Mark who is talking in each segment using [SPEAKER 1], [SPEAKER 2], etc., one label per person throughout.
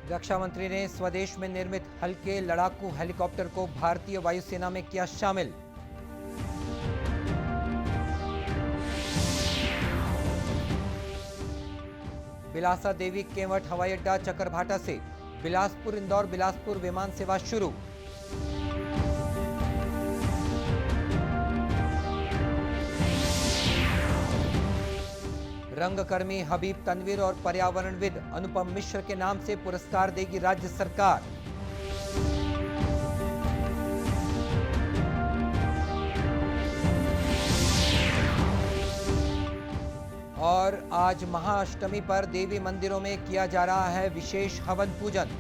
[SPEAKER 1] रक्षा मंत्री ने स्वदेश में निर्मित हल्के लड़ाकू हेलीकॉप्टर को भारतीय वायुसेना में किया शामिल। बिलासा देवी केवट हवाई अड्डा चकरभाटा से बिलासपुर इंदौर बिलासपुर विमान सेवा शुरू। रंगकर्मी हबीब तनवीर और पर्यावरणविद अनुपम मिश्र के नाम से पुरस्कार देगी राज्य सरकार। और आज महाअष्टमी पर देवी मंदिरों में किया जा रहा है विशेष हवन पूजन।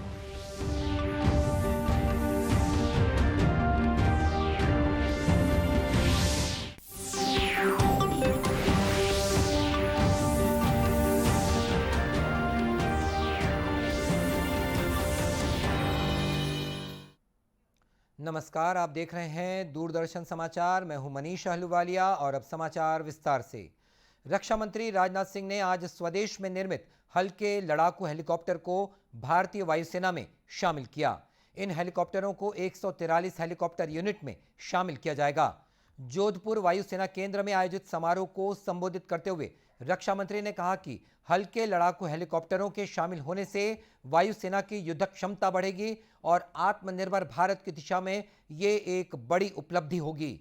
[SPEAKER 1] नमस्कार, आप देख रहे हैं दूरदर्शन समाचार। मैं हूं मनीष अहलूवालिया और अब समाचार विस्तार से। रक्षा मंत्री राजनाथ सिंह ने आज स्वदेश में निर्मित हल्के लड़ाकू हेलीकॉप्टर को भारतीय वायुसेना में शामिल किया। इन हेलीकॉप्टरों को 143 हेलीकॉप्टर यूनिट में शामिल किया जाएगा। जोधपुर वायुसेना केंद्र में आयोजित समारोह को संबोधित करते हुए रक्षा मंत्री ने कहा कि हल्के लड़ाकू हेलीकॉप्टरों के शामिल होने से वायुसेना की युद्ध क्षमता बढ़ेगी और आत्मनिर्भर भारत की दिशा में ये एक बड़ी उपलब्धि होगी।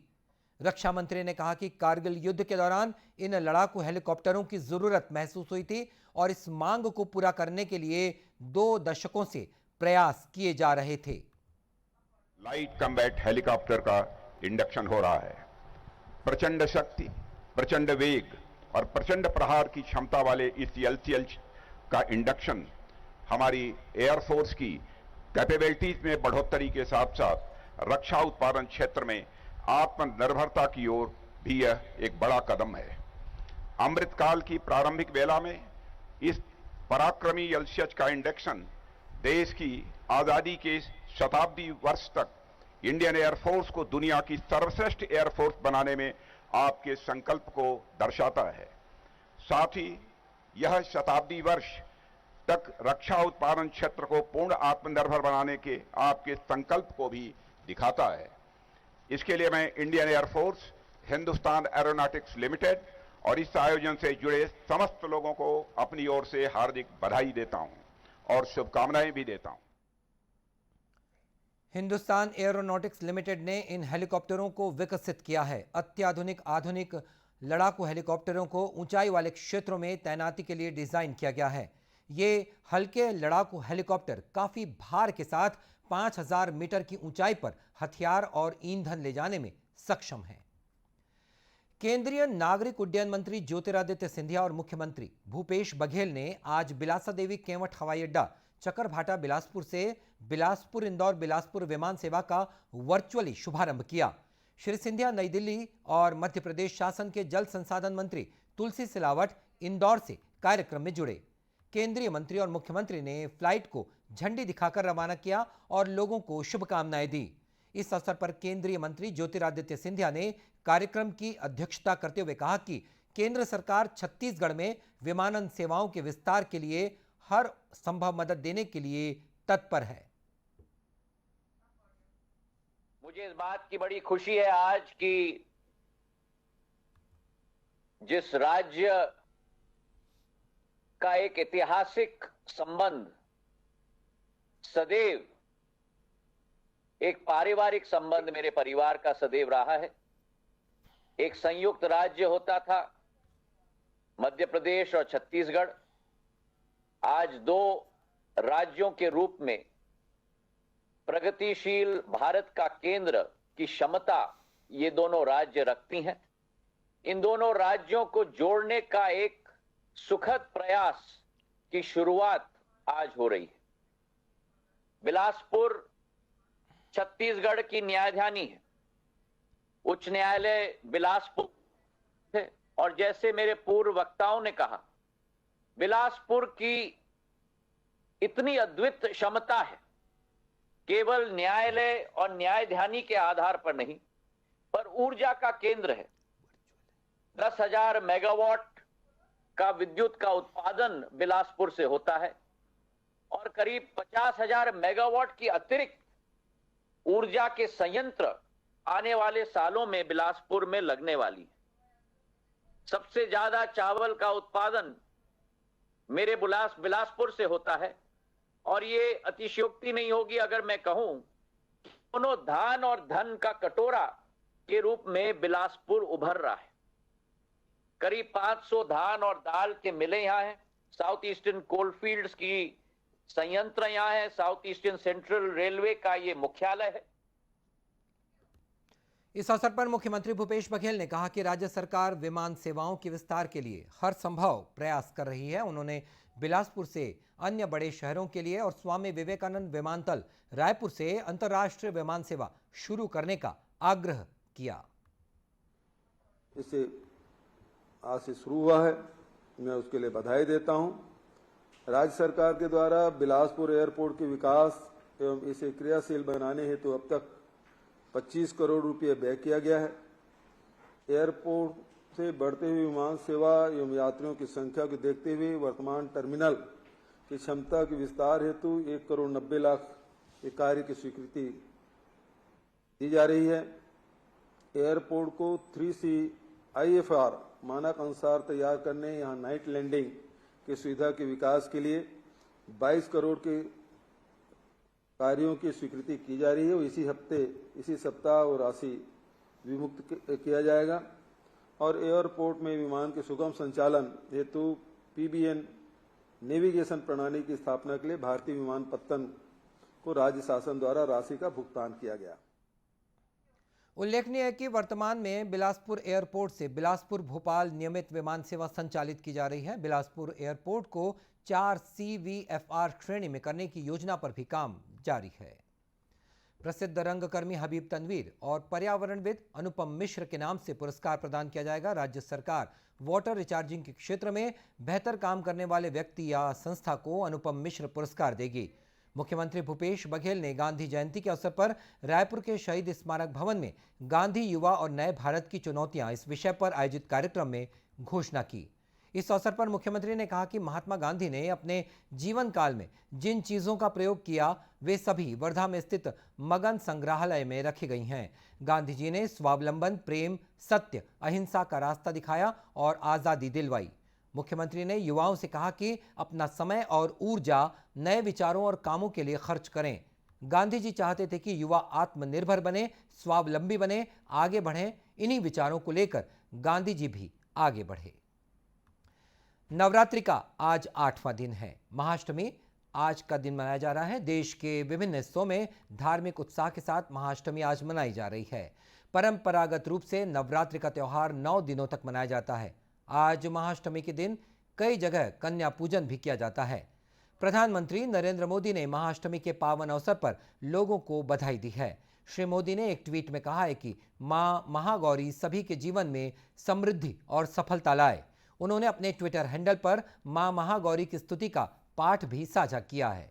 [SPEAKER 1] रक्षा मंत्री ने कहा कि कारगिल युद्ध के दौरान इन लड़ाकू हेलीकॉप्टरों की जरूरत महसूस हुई थी और इस मांग को पूरा करने के लिए 2 दशकों से प्रयास किए जा रहे थे।
[SPEAKER 2] लाइट कम्बैट हेलीकॉप्टर का इंडक्शन हो रहा है। प्रचंड शक्ति, प्रचंड वेग और प्रचंड प्रहार की क्षमता वाले इस एलसीएल का इंडक्शन हमारी एयरफोर्स की कैपेबिलिटीज में बढ़ोतरी के साथ साथ रक्षा उत्पादन क्षेत्र में आत्मनिर्भरता की ओर भी यह एक बड़ा कदम है। अमृतकाल की प्रारंभिक वेला में इस पराक्रमी एलसीएच का इंडक्शन देश की आजादी के शताब्दी वर्ष तक इंडियन एयरफोर्स को दुनिया की सर्वश्रेष्ठ एयरफोर्स बनाने में आपके संकल्प को दर्शाता है। साथ ही यह शताब्दी वर्ष तक रक्षा उत्पादन क्षेत्र को पूर्ण आत्मनिर्भर बनाने के आपके संकल्प को भी दिखाता है। इसके लिए मैं Indian air force, Hindustan aeronautics limited और इस आयोजन से जुड़े समस्त लोगों को अपनी ओर से हार्दिक बधाई देता हूं और शुभकामनाएं भी देता हूं।
[SPEAKER 1] हिंदुस्तान एरोनॉटिक्स लिमिटेड ने इन हेलीकॉप्टरों को विकसित किया है। अत्याधुनिक आधुनिक लड़ाकू हेलीकॉप्टरों को ऊंचाई वाले क्षेत्रों में तैनाती के लिए डिजाइन किया गया है। ये हल्के लड़ाकू हेलीकॉप्टर काफी भार के साथ 5000 मीटर की ऊंचाई पर हथियार और ईंधन ले जाने में सक्षम हैं। केंद्रीय नागरिक उड्डयन मंत्री ज्योतिरादित्य सिंधिया और मुख्यमंत्री भूपेश बघेल ने आज बिलासा देवी केवट हवाई अड्डा चकरभाटा बिलासपुर से बिलासपुर इंदौर बिलासपुर विमान सेवा का वर्चुअली शुभारंभ किया। श्री सिंधिया नई दिल्ली और मध्य प्रदेश शासन के जल संसाधन मंत्री तुलसी सिलावट इंदौर से कार्यक्रम में जुड़े। केंद्रीय मंत्री और मुख्यमंत्री ने फ्लाइट को झंडी दिखाकर रवाना किया और लोगों को शुभकामनाएं दी। इस अवसर पर केंद्रीय मंत्री ज्योतिरादित्य सिंधिया ने कार्यक्रम की अध्यक्षता करते हुए कहा कि केंद्र सरकार छत्तीसगढ़ में विमानन सेवाओं के विस्तार के लिए हर संभव मदद देने के लिए तत्पर है।
[SPEAKER 3] मुझे इस बात की बड़ी खुशी है आज कि जिस राज्य का एक ऐतिहासिक संबंध सदैव एक पारिवारिक संबंध मेरे परिवार का सदैव रहा है, एक संयुक्त राज्य होता था मध्य प्रदेश और छत्तीसगढ़, आज 2 राज्यों के रूप में प्रगतिशील भारत का केंद्र की क्षमता ये दोनों राज्य रखती हैं। इन दोनों राज्यों को जोड़ने का एक सुखद प्रयास की शुरुआत आज हो रही है। बिलासपुर छत्तीसगढ़ की न्यायधानी है, उच्च न्यायालय बिलासपुर है और जैसे मेरे पूर्व वक्ताओं ने कहा, बिलासपुर की इतनी अद्वितीय क्षमता है, केवल न्यायालय और न्यायधानी के आधार पर नहीं, पर ऊर्जा का केंद्र है। 10,000 मेगावाट का विद्युत का उत्पादन बिलासपुर से होता है। और करीब 50,000 मेगावाट की अतिरिक्त ऊर्जा के संयंत्र आने वाले सालों में बिलासपुर में लगने वाली है। सबसे ज्यादा चावल का उत्पादन मेरे बिलासपुर से होता है और ये अतिशयोक्ति नहीं होगी अगर मैं कहूं कि दोनों धान और धन का कटोरा के रूप में बिलासपुर उभर रहा है। करीब 500 धान और दाल के मिलें यहां हैं। साउथ ईस्टर्न कोलफील्ड्स की संयंत्र यहां है। साउथ ईस्टर्न सेंट्रल रेलवे का ये मुख्यालय है।
[SPEAKER 1] इस अवसर पर मुख्यमंत्री भूपेश बघेल ने कहा कि राज्य सरकार विमान सेवाओं के विस्तार के लिए हर संभव प्रयास कर रही है। उन्होंने बिलासपुर से अन्य बड़े शहरों के लिए और स्वामी विवेकानंद विमानतल रायपुर से अंतर्राष्ट्रीय विमान सेवा शुरू करने का आग्रह किया।
[SPEAKER 4] इसे आज से शुरू हुआ है, मैं उसके लिए बधाई देता हूं। राज्य सरकार के द्वारा बिलासपुर एयरपोर्ट के विकास एवं इसे क्रियाशील बनाने हेतु अब तक 25 करोड़ रुपये व्यय किया गया है। एयरपोर्ट से बढ़ते हुए विमान सेवा एवं यात्रियों की संख्या को देखते हुए वर्तमान टर्मिनल की क्षमता के विस्तार हेतु 1 करोड़ 90 लाख के कार्य की स्वीकृति दी जा रही है। एयरपोर्ट को 3C IFR मानक अनुसार तैयार करने, यहाँ नाइट लैंडिंग की सुविधा के विकास के लिए 22 करोड़ के कार्यों की स्वीकृति की जा रही है। इसी सप्ताह वो राशि विमुक्त किया जाएगा और एयरपोर्ट में विमान के सुगम संचालन हेतु PBN नेविगेशन प्रणाली की स्थापना के लिए भारतीय विमानपत्तन को राज्य शासन द्वारा राशि का भुगतान किया गया।
[SPEAKER 1] उल्लेखनीय है कि वर्तमान में बिलासपुर एयरपोर्ट से बिलासपुर भोपाल नियमित विमान सेवा संचालित की जा रही है। बिलासपुर एयरपोर्ट को 4 CVFR श्रेणी में करने की योजना पर भी काम जारी है। प्रसिद्ध रंगकर्मी हबीब तनवीर और पर्यावरणविद अनुपम मिश्र के नाम से पुरस्कार प्रदान किया जाएगा। राज्य सरकार वाटर रिचार्जिंग के क्षेत्र में बेहतर काम करने वाले व्यक्ति या संस्था को अनुपम मिश्र पुरस्कार देगी। मुख्यमंत्री भूपेश बघेल ने गांधी जयंती के अवसर पर रायपुर के शहीद स्मारक भवन में गांधी युवा और नए भारत की चुनौतियां इस विषय पर आयोजित कार्यक्रम में घोषणा की। इस अवसर पर मुख्यमंत्री ने कहा कि महात्मा गांधी ने अपने जीवन काल में जिन चीजों का प्रयोग किया वे सभी वर्धा में स्थित मगन संग्रहालय में रखी गई हैं। गांधी जी ने स्वावलंबन, प्रेम, सत्य, अहिंसा का रास्ता दिखाया और आजादी दिलवाई। मुख्यमंत्री ने युवाओं से कहा कि अपना समय और ऊर्जा नए विचारों और कामों के लिए खर्च करें। गांधी जी चाहते थे कि युवा आत्मनिर्भर बने, स्वावलंबी बने, आगे बढ़ें। इन्हीं विचारों को लेकर गांधी जी भी आगे बढ़े। नवरात्रि का आज 8वां दिन है। महाअष्टमी आज का दिन मनाया जा रहा है। देश के विभिन्न हिस्सों में धार्मिक उत्साह के साथ महाअष्टमी आज मनाई जा रही है। परंपरागत रूप से नवरात्रि का त्यौहार 9 दिनों तक मनाया जाता है। आज महाअष्टमी के दिन कई जगह कन्या पूजन भी किया जाता है। प्रधानमंत्री नरेंद्र मोदी ने महाअष्टमी के पावन अवसर पर लोगों को बधाई दी है। श्री मोदी ने एक ट्वीट में कहा है कि मां महागौरी सभी के जीवन में समृद्धि और सफलता लाए। उन्होंने अपने ट्विटर हैंडल पर मां महागौरी की स्तुति का पाठ भी साझा किया है।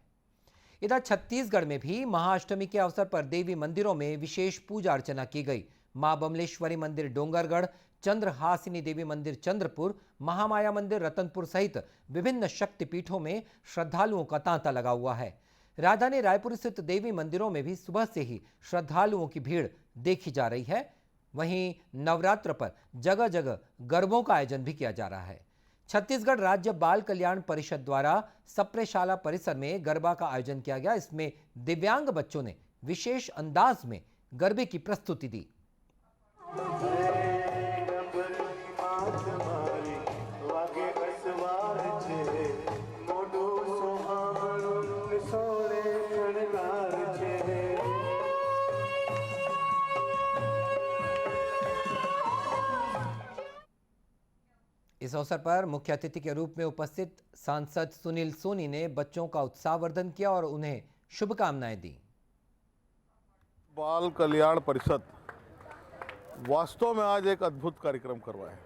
[SPEAKER 1] इधर छत्तीसगढ़ में भी महाअष्टमी के अवसर पर देवी मंदिरों में विशेष पूजा अर्चना की गई। मां बमलेश्वरी मंदिर डोंगरगढ़, चंद्रहासिनी देवी मंदिर चंद्रपुर, महामाया मंदिर रतनपुर सहित विभिन्न शक्तिपीठों में श्रद्धालुओं का तांता लगा हुआ है। राजधानी रायपुर स्थित देवी मंदिरों में भी सुबह से ही श्रद्धालुओं की भीड़ देखी जा रही है। वहीं नवरात्र पर जगह जगह गरबों का आयोजन भी किया जा रहा है। छत्तीसगढ़ राज्य बाल कल्याण परिषद द्वारा सप्रेशाला परिसर में गरबा का आयोजन किया गया। इसमें दिव्यांग बच्चों ने विशेष अंदाज में गरबे की प्रस्तुति दी। इस अवसर पर मुख्य अतिथि के रूप में उपस्थित सांसद सुनील सोनी ने बच्चों का उत्साहवर्धन किया और उन्हें शुभकामनाएं दी।
[SPEAKER 5] बाल कल्याण परिषद वास्तव में आज एक अद्भुत कार्यक्रम करवाया।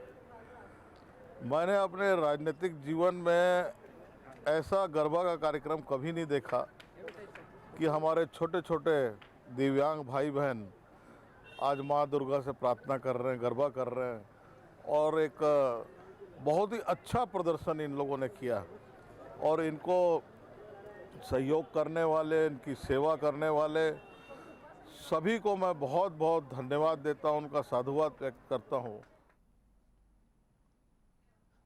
[SPEAKER 5] मैंने अपने राजनीतिक जीवन में ऐसा गरबा का कार्यक्रम कभी नहीं देखा कि हमारे छोटे छोटे दिव्यांग भाई बहन आज माँ दुर्गा से प्रार्थना कर रहे हैं, गरबा कर रहे हैं और एक बहुत ही अच्छा प्रदर्शन इन लोगों ने किया और इनको सहयोग करने वाले, इनकी सेवा करने वाले सभी को मैं बहुत बहुत धन्यवाद देता हूं, उनका साधुवाद व्यक्त करता हूं।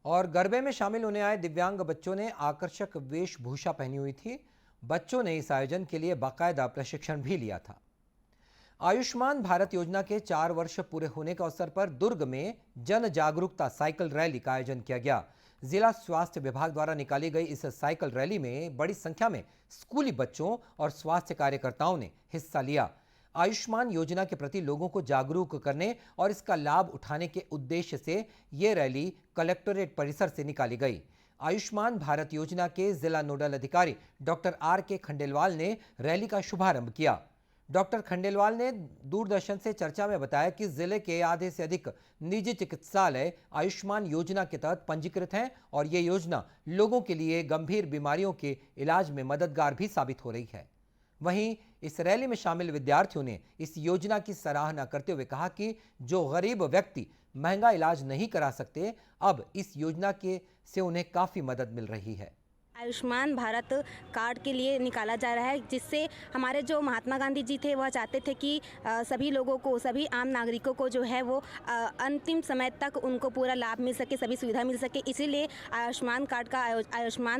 [SPEAKER 1] और गरबे में शामिल होने आए दिव्यांग बच्चों ने आकर्षक वेशभूषा पहनी हुई थी। बच्चों ने इस आयोजन के लिए बाकायदा प्रशिक्षण भी लिया था। आयुष्मान भारत योजना के 4 वर्ष पूरे होने के अवसर पर दुर्ग में जन जागरूकता साइकिल रैली का आयोजन किया गया। जिला स्वास्थ्य विभाग द्वारा निकाली गई इस साइकिल रैली में बड़ी संख्या में स्कूली बच्चों और स्वास्थ्य कार्यकर्ताओं ने हिस्सा लिया। आयुष्मान योजना के प्रति लोगों को जागरूक करने और इसका लाभ उठाने के उद्देश्य से ये रैली कलेक्टोरेट परिसर से निकाली गई। आयुष्मान भारत योजना के जिला नोडल अधिकारी डॉक्टर R.K. खंडेलवाल ने रैली का शुभारंभ किया। डॉक्टर खंडेलवाल ने दूरदर्शन से चर्चा में बताया कि जिले के आधे से अधिक निजी चिकित्सालय आयुष्मान योजना के तहत पंजीकृत हैं और ये योजना लोगों के लिए गंभीर बीमारियों के इलाज में मददगार भी साबित हो रही है। वहीं इस रैली में शामिल विद्यार्थियों ने इस योजना की सराहना करते हुए कहा कि जो गरीब व्यक्ति महंगा इलाज नहीं करा सकते, अब इस योजना से उन्हें काफ़ी मदद मिल रही है।
[SPEAKER 6] आयुष्मान भारत कार्ड के लिए निकाला जा रहा है, जिससे हमारे जो महात्मा गांधी जी थे वह चाहते थे कि सभी लोगों को, सभी आम नागरिकों को जो है वो अंतिम समय तक उनको पूरा लाभ मिल सके, सभी सुविधा मिल सके। इसीलिए आयुष्मान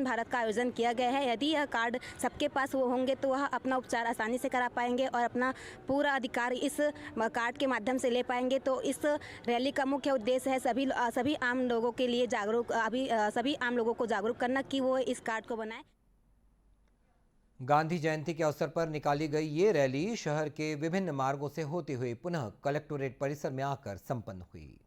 [SPEAKER 6] भारत का आयोजन किया गया है। यदि यह कार्ड सबके पास वो होंगे तो वह अपना उपचार आसानी से करा पाएंगे और अपना पूरा अधिकार इस कार्ड के माध्यम से ले पाएंगे। तो इस रैली का मुख्य उद्देश्य है सभी आम लोगों के लिए सभी आम लोगों को जागरूक करना कि वो इस कार्ड को बनाए।
[SPEAKER 1] गांधी जयंती के अवसर पर निकाली गई ये रैली शहर के विभिन्न मार्गों से होते हुए पुनः कलेक्टोरेट परिसर में आकर संपन्न हुई।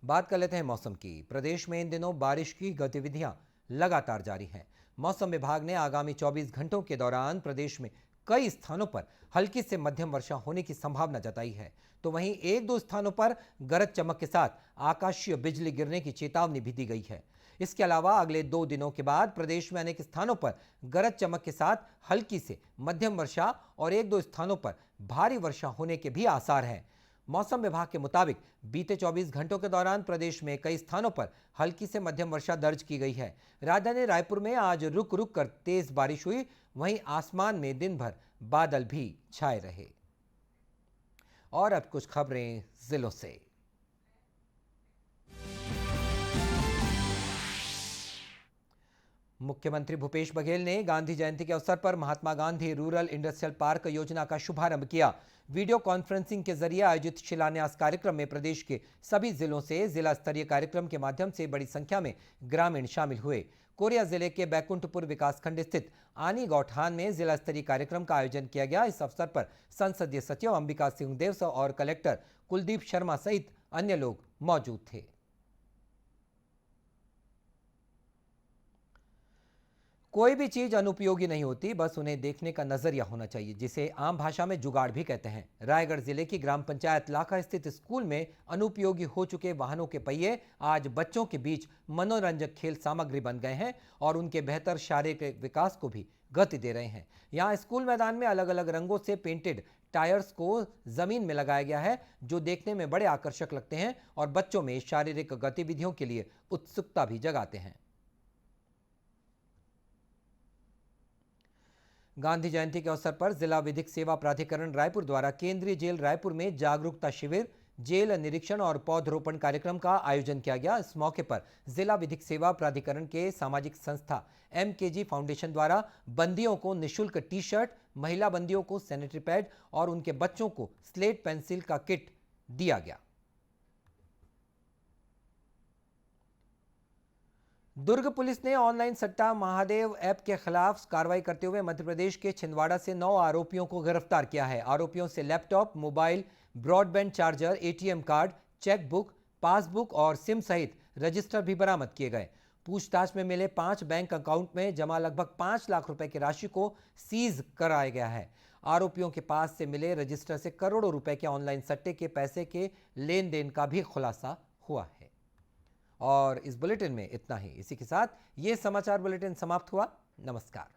[SPEAKER 1] बात कर लेते हैं मौसम की। प्रदेश में इन दिनों बारिश की गतिविधियां लगातार जारी हैं। मौसम विभाग ने आगामी 24 घंटों के दौरान प्रदेश में कई स्थानों पर हल्की से मध्यम वर्षा होने की संभावना जताई है, तो वहीं 1-2 स्थानों पर गरज चमक के साथ आकाशीय बिजली गिरने की चेतावनी भी दी गई है। इसके अलावा अगले 2 दिनों के बाद प्रदेश में अनेक स्थानों पर गरज चमक के साथ हल्की से मध्यम वर्षा और 1-2 स्थानों पर भारी वर्षा होने के भी आसार हैं। मौसम विभाग के मुताबिक बीते 24 घंटों के दौरान प्रदेश में कई स्थानों पर हल्की से मध्यम वर्षा दर्ज की गई है। राजधानी रायपुर में आज रुक रुक कर तेज बारिश हुई, वहीं आसमान में दिन भर बादल भी छाए रहे। और अब कुछ खबरें जिलों से। मुख्यमंत्री भूपेश बघेल ने गांधी जयंती के अवसर पर Mahatma Gandhi rural industrial park योजना का शुभारंभ किया। वीडियो कॉन्फ्रेंसिंग के जरिए आयोजित शिलान्यास कार्यक्रम में प्रदेश के सभी जिलों से जिला स्तरीय कार्यक्रम के माध्यम से बड़ी संख्या में ग्रामीण शामिल हुए। कोरिया जिले के बैकुंठपुर विकासखंड स्थित आनी गौठान में जिला स्तरीय कार्यक्रम का आयोजन किया गया। इस अवसर पर संसदीय सचिव अंबिका सिंहदेव और कलेक्टर कुलदीप शर्मा सहित अन्य लोग मौजूद थे। कोई भी चीज अनुपयोगी नहीं होती, बस उन्हें देखने का नजरिया होना चाहिए, जिसे आम भाषा में जुगाड़ भी कहते हैं। रायगढ़ जिले की ग्राम पंचायत लाखा स्थित स्कूल में अनुपयोगी हो चुके वाहनों के पहिए आज बच्चों के बीच मनोरंजक खेल सामग्री बन गए हैं और उनके बेहतर शारीरिक विकास को भी गति दे रहे हैं। यहाँ स्कूल मैदान में अलग अलग रंगों से पेंटेड टायर्स को जमीन में लगाया गया है, जो देखने में बड़े आकर्षक लगते हैं और बच्चों में शारीरिक गतिविधियों के लिए उत्सुकता भी जगाते हैं। गांधी जयंती के अवसर पर जिला विधिक सेवा प्राधिकरण रायपुर द्वारा केंद्रीय जेल रायपुर में जागरूकता शिविर, जेल निरीक्षण और पौधरोपण कार्यक्रम का आयोजन किया गया। इस मौके पर जिला विधिक सेवा प्राधिकरण के सामाजिक संस्था MKG फाउंडेशन द्वारा बंदियों को निःशुल्क टी-शर्ट, महिला बंदियों को सैनिटरी पैड और उनके बच्चों को स्लेट पेंसिल का किट दिया गया। दुर्ग पुलिस ने ऑनलाइन सट्टा महादेव ऐप के खिलाफ कार्रवाई करते हुए मध्य प्रदेश के छिंदवाड़ा से 9 आरोपियों को गिरफ्तार किया है। आरोपियों से laptop, mobile, broadband charger, ATM card, chequebook, passbook और सिम सहित रजिस्टर भी बरामद किए गए। पूछताछ में मिले 5 बैंक अकाउंट में जमा लगभग 5 लाख रुपए की राशि को सीज कराया गया है। आरोपियों के पास से मिले रजिस्टर से करोड़ों रुपए के ऑनलाइन सट्टे के पैसे के लेन देन का भी खुलासा हुआ है। और इस बुलेटिन में इतना ही। इसी के साथ ये समाचार बुलेटिन समाप्त हुआ। नमस्कार।